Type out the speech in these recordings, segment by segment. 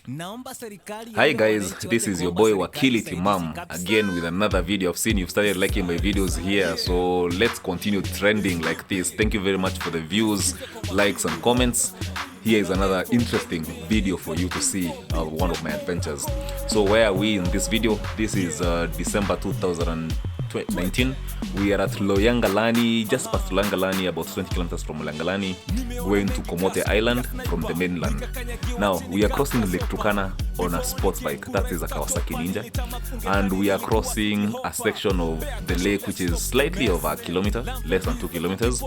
Hi guys, this is your boy Wakili Timam again with another video. I've seen you've started liking my videos here, so let's continue trending like this. Thank you very much for the views, likes and comments. Here is another interesting video for you to see one of my adventures. So where are we in this video? This is December 2019. We are at Loyangalani, just past Loyangalani, about 20 kilometers from Loyangalani, going to Komote Island from the mainland. Now, we are crossing Lake Turkana on a sports bike. That is a Kawasaki Ninja. And we are crossing a section of the lake which is slightly over a kilometer, less than 2 kilometers.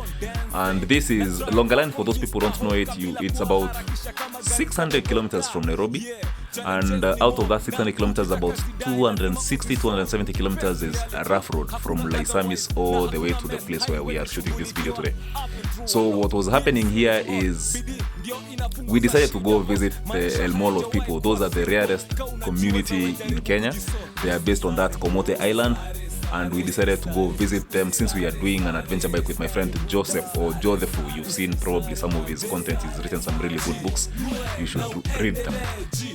And this is Loyangalani. For those people who don't know it, it's about 600 kilometers from Nairobi. And out of that 600 kilometers, about 270 kilometers is a rough road from Laisamis all the way to the place where we are shooting this video today. So what was happening here is we decided to go visit the El Molo people. Those are the rarest community in Kenya. They are based on that Komote Island. And we decided to go visit them since we are doing an adventure bike with my friend Joseph or Jothefu. You've seen probably some of his content. He's written some really good books. You should read them.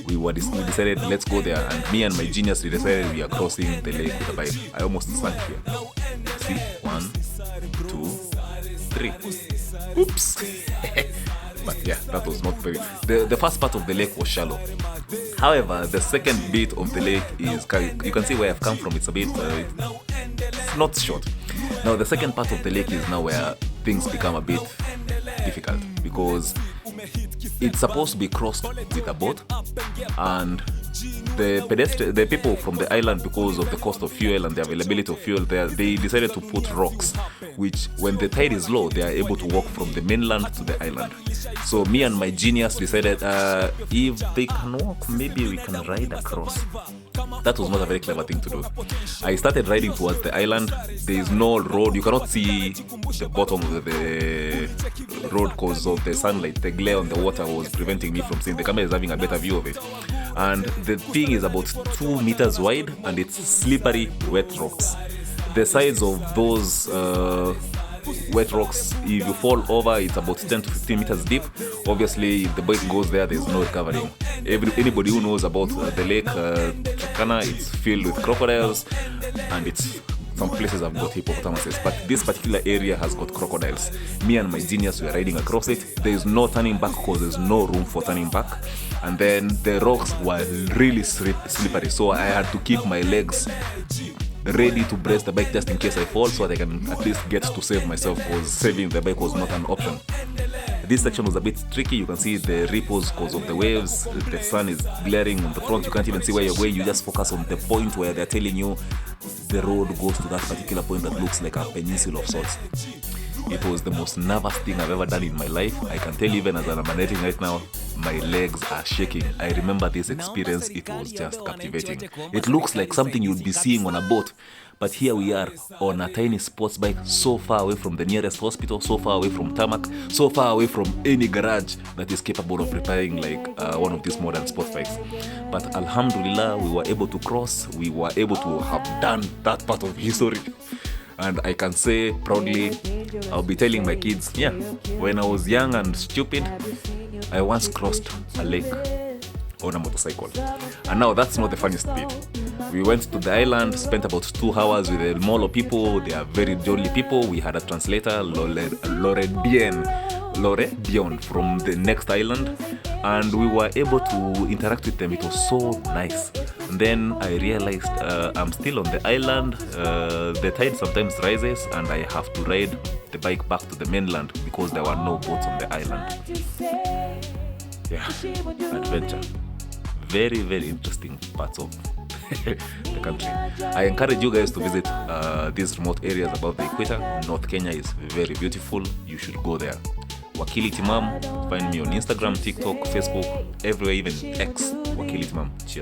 We decided let's go there, and me and my genius we decided we are crossing the lake with a bike. I almost sank here. See, 1, 2, 3. Oops. But yeah, that was not very... The first part of the lake was shallow. However, the second bit of the lake is... You can see where I've come from. It's a bit... it's not short. Now, the second part of the lake is now where things become a bit difficult, because it's supposed to be crossed with a boat, and the people from the island, because of the cost of fuel and the availability of fuel there, they decided to put rocks, which when the tide is low, they are able to walk from the mainland to the island. So me and my genius decided if they can walk, maybe we can ride across. That was not a very clever thing to do. I started riding towards the island. There is no road. You cannot see the bottom of the road because of the sunlight. The glare on the water was preventing me from seeing. The camera is having a better view of it. And the thing is about 2 meters wide, and it's slippery, wet rocks. The sides of those wet rocks, if you fall over, it's about 10 to 15 meters deep. Obviously, if the bike goes there's no recovering. Anybody who knows about the lake Turkana, it's filled with crocodiles, and some places have got hippopotamuses, but this particular area has got crocodiles. Me and my genius were riding across it. There is no turning back because there's no room for turning back. And then the rocks were really slippery, so I had to keep my legs ready to brace the bike just in case I fall, so that I can at least get to save myself, because saving the bike was not an option. This section was a bit tricky. You can see the ripples because of the waves. The sun is glaring on the front. You can't even see where you're going. You just focus on the point where they're telling you the road goes to that particular point that looks like a peninsula of sorts. It was the most nervous thing I've ever done in my life. I can tell even as I'm narrating right now, my legs are shaking. I remember this experience. It was just captivating. It looks like something you'd be seeing on a boat, but here we are on a tiny sports bike, so far away from the nearest hospital, so far away from tarmac, so far away from any garage that is capable of repairing like one of these modern sports bikes. But Alhamdulillah, we were able to cross. We were able to have done that part of history. And I can say proudly, I'll be telling my kids, yeah, when I was young and stupid, I once crossed a lake on a motorcycle. And now that's not the funniest bit. We went to the island, spent about 2 hours with the Molo people. They are very jolly people. We had a translator, Lore Dion from the next island, and we were able to interact with them. It was so nice. And then I realized I'm still on the island. The tide sometimes rises, and I have to ride the bike back to the mainland because there were no boats on the island. Yeah, adventure. Very, very interesting parts of the country. I encourage you guys to visit these remote areas above the equator. North Kenya is very beautiful. You should go there. Wakili Timam. Find me on Instagram, TikTok, Facebook, everywhere, even X. Wakili Timam. Cheers.